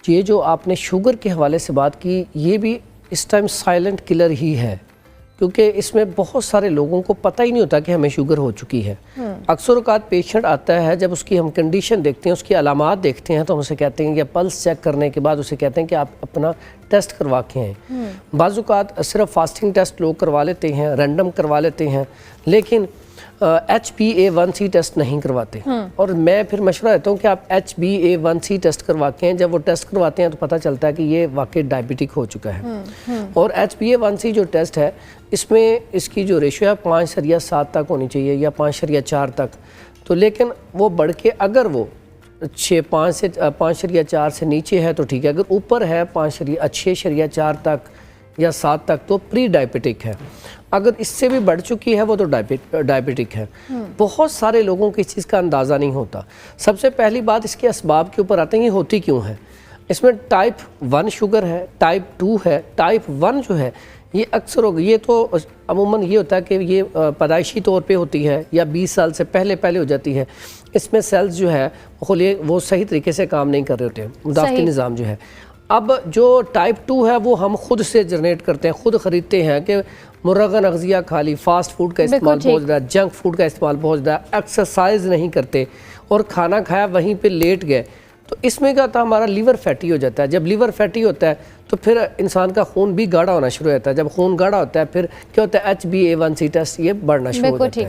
یہ جو آپ نے شوگر کے حوالے سے بات کی، یہ بھی اس ٹائم سائلنٹ کلر ہی ہے، کیونکہ اس میں بہت سارے لوگوں کو پتہ ہی نہیں ہوتا کہ ہمیں شوگر ہو چکی ہے۔ اکثر اوقات پیشنٹ آتا ہے، جب اس کی ہم کنڈیشن دیکھتے ہیں، اس کی علامات دیکھتے ہیں، تو ہم اسے کہتے ہیں کہ پلس چیک کرنے کے بعد اسے کہتے ہیں کہ آپ اپنا ٹیسٹ کروا کے آئیں۔ بعض اوقات صرف فاسٹنگ ٹیسٹ لوگ کروا لیتے ہیں، رینڈم کروا لیتے ہیں، لیکن HbA1c ٹیسٹ نہیں کرواتے۔ اور میں پھر مشورہ دیتا ہوں کہ آپ HbA1c ٹیسٹ کروا کے ہیں۔ جب وہ ٹیسٹ کرواتے ہیں تو پتہ چلتا ہے کہ یہ واقعی ڈائبٹک ہو چکا ہے۔ اور HbA1c جو ٹیسٹ ہے، اس میں اس کی جو ریشو ہے 5/7 تک ہونی چاہیے یا 5/4 تک، تو لیکن وہ بڑھ کے اگر وہ 5/4 سے نیچے ہے تو ٹھیک ہے، اگر اوپر ہے 6/4 تک یا 7 تک تو پری ڈائبٹک ہے، اگر اس سے بھی بڑھ چکی ہے وہ تو ڈائبٹک ہے۔ بہت سارے لوگوں کو اس چیز کا اندازہ نہیں ہوتا۔ سب سے پہلی بات اس کے اسباب کے اوپر آتے ہیں، یہ ہوتی کیوں ہے۔ اس میں ٹائپ 1 شوگر ہے، ٹائپ 2 ہے۔ ٹائپ 1 جو ہے یہ اکثر ہوگا، یہ تو عموماً یہ ہوتا ہے کہ یہ پیدائشی طور پہ ہوتی ہے یا 20 سال سے پہلے ہو جاتی ہے۔ اس میں سیلز جو ہے وہ صحیح طریقے سے کام نہیں کر رہے ہوتے ہیں، مدافعتی نظام جو ہے۔ اب جو ٹائپ 2 ہے وہ ہم خود سے جنریٹ کرتے ہیں، خود خریدتے ہیں کہ مرغن اغذیہ کھا لی، فاسٹ فوڈ کا استعمال بہت زیادہ، جنک فوڈ کا استعمال بہت زیادہ، ایکسرسائز نہیں کرتے اور کھانا کھایا وہیں پہ لیٹ گئے، تو اس میں کیا ہوتا ہے ہمارا لیور فیٹی ہو جاتا ہے۔ جب لیور فیٹی ہوتا ہے تو پھر انسان کا خون بھی گاڑھا ہونا شروع ہوتا ہے۔ جب خون گاڑھا ہوتا ہے پھر کیا ہوتا ہے HbA1c ٹیسٹ یہ بڑھنا شروع ہو جاتا ہے۔